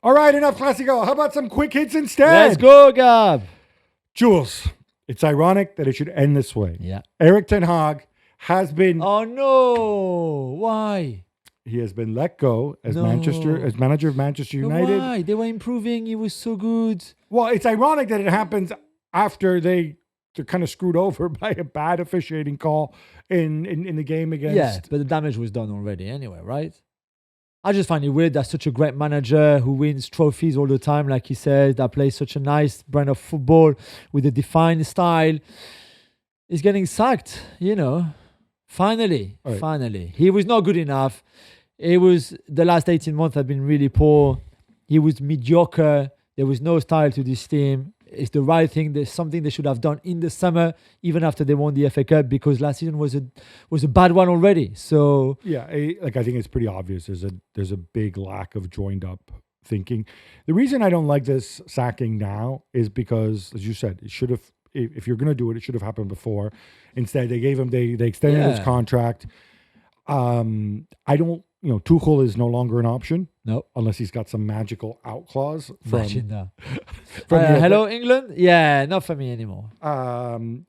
All right, enough Classico. How about some quick hits instead? Let's go, Gab. Jules, it's ironic that it should end this way. Yeah. Erik ten Hag has been Oh no! Why? he has been let go as No. manager of Manchester But United. why? They were improving. He was so good. Well, it's ironic that it happens after they're kind of screwed over by a bad officiating call in the game against. Yeah, but the damage was done already anyway, right? I just find it weird that such a great manager who wins trophies all the time, like he says, that plays such a nice brand of football with a defined style, is getting sacked, Finally, Right. finally. He was not good enough. The last 18 months have been really poor. He was mediocre. There was no style to this team. It's the right thing. There's something they should have done in the summer, even after they won the FA Cup, because last season was a bad one already. So Yeah, I think it's pretty obvious. There's a big lack of joined up thinking. The reason I don't like this sacking now is because, as you said, it should have. If you're going to do it, it should have happened before. Instead, they gave him they extended his Yeah. contract. I don't. Tuchel is no longer an option no. unless he's got some magical out clause from. Imagine that. from the- Hello, England? Yeah, not for me anymore. I think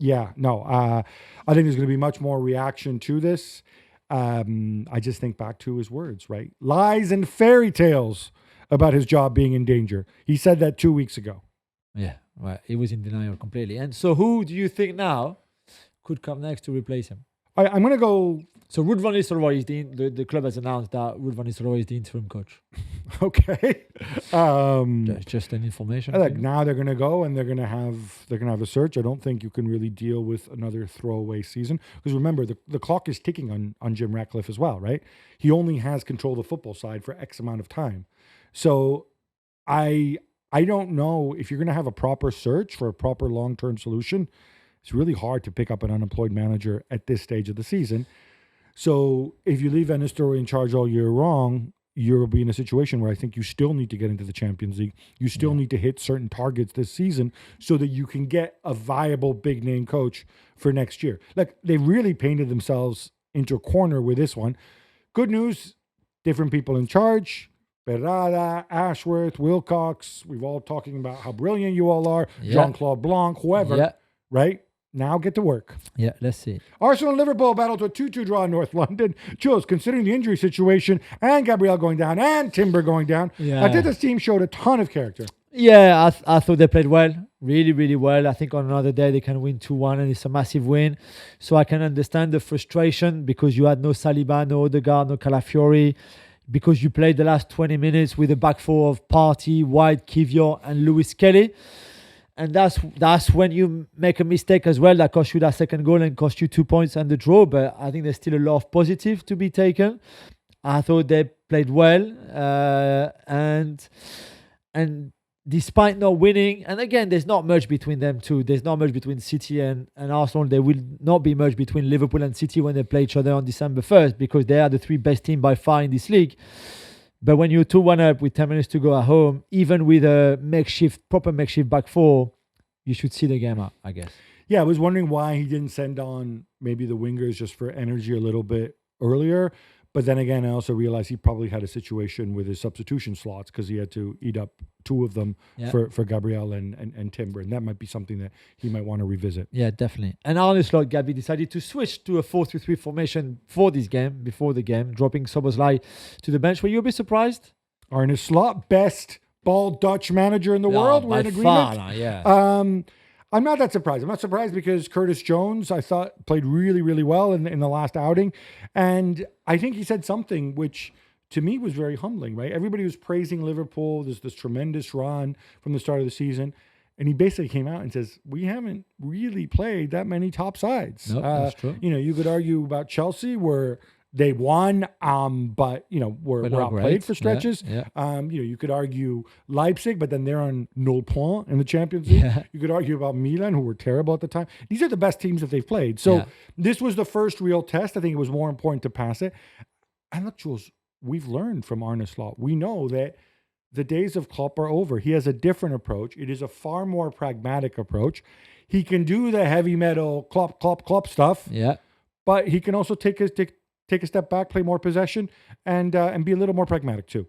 there's going to be much more reaction to this. I just think back to his words, right? Lies and fairy tales about his job being in danger. He said that 2 weeks ago. Yeah, right. He was in denial completely. And so who do you think now could come next to replace him? I'm going to go, So Ruud van Nistelrooy is the club has announced that Ruud van Nistelrooy is the interim coach. okay. Just an information. Look, thing. now they're going to go and they're going to have a search. I don't think you can really deal with another throwaway season because remember the clock is ticking on Jim Ratcliffe as well, right? He only has control of the football side for X amount of time. So I don't know if you're going to have a proper search for a proper long-term solution. It's really hard to pick up an unemployed manager at this stage of the season. So if you leave Van Nistelrooy in charge all year long, you'll be in a situation where I think you still need to get into the Champions League. You still need to hit certain targets this season so that you can get a viable big name coach for next year. Like they really painted themselves into a corner with this one. Good news, different people in charge. Berrada, Ashworth, Wilcox. We've all talking about how brilliant you all are. Yeah. Jean-Claude Blanc, whoever. Yeah, Right? Now get to work. yeah. Let's see. Arsenal and Liverpool battled to a 2-2 draw in North London. Jules, considering the injury situation and Gabriel going down and Timber going down, Yeah. I think this team showed a ton of character. Yeah, I thought they played well, really, really well. I think on another day they can win 2-1 and it's a massive win. So I can understand the frustration because you had no Saliba, no Odegaard, no Calafiori, because you played the last 20 minutes with a back four of Partey, White, Kivior and Lewis Kelly. And that's when you make a mistake as well that cost you that second goal and cost you 2 points and the draw. But I think there's still a lot of positive to be taken. I thought they played well, and despite not winning, and again, there's not much between them two. There's not much between City and Arsenal. There will not be much between Liverpool and City when they play each other on December 1st because they are the three best teams by far in this league. But when you're 2-1 up with 10 minutes to go at home, even with a proper makeshift back four, you should see the game out, I guess. Yeah, I was wondering why he didn't send on maybe the wingers just for energy a little bit earlier. But then again, I also realized he probably had a situation with his substitution slots because he had to eat up two of them for Gabriel and Timber. And that might be something that he might want to revisit. Yeah, definitely. And Arne Slot, Gabby, decided to switch to a 4-3-3 formation for this game, before the game, dropping Szoboszlai to the bench. Were you a bit surprised? Arne Slot, best bald Dutch manager in the world. We're in agreement. Far now, yeah. I'm not that surprised. I'm not surprised because Curtis Jones, I thought, played really, really well in the last outing. And I think he said something which, to me, was very humbling, right? Everybody was praising Liverpool. There's this tremendous run from the start of the season. And he basically came out and says, we haven't really played that many top sides. No, that's true. You could argue about Chelsea where they won, but were outplayed great. for stretches. Yeah. You could argue Leipzig, but then they're on 0 point in the Champions League. Yeah. You could argue about Milan, who were terrible at the time. These are the best teams that they've played. So this was the first real test. I think it was more important to pass it. And look, Jules, we've learned from Arne Slot. We know that the days of Klopp are over. He has a different approach. It is a far more pragmatic approach. He can do the heavy metal Klopp stuff. Yeah. But he can also take a step back, play more possession, and be a little more pragmatic too.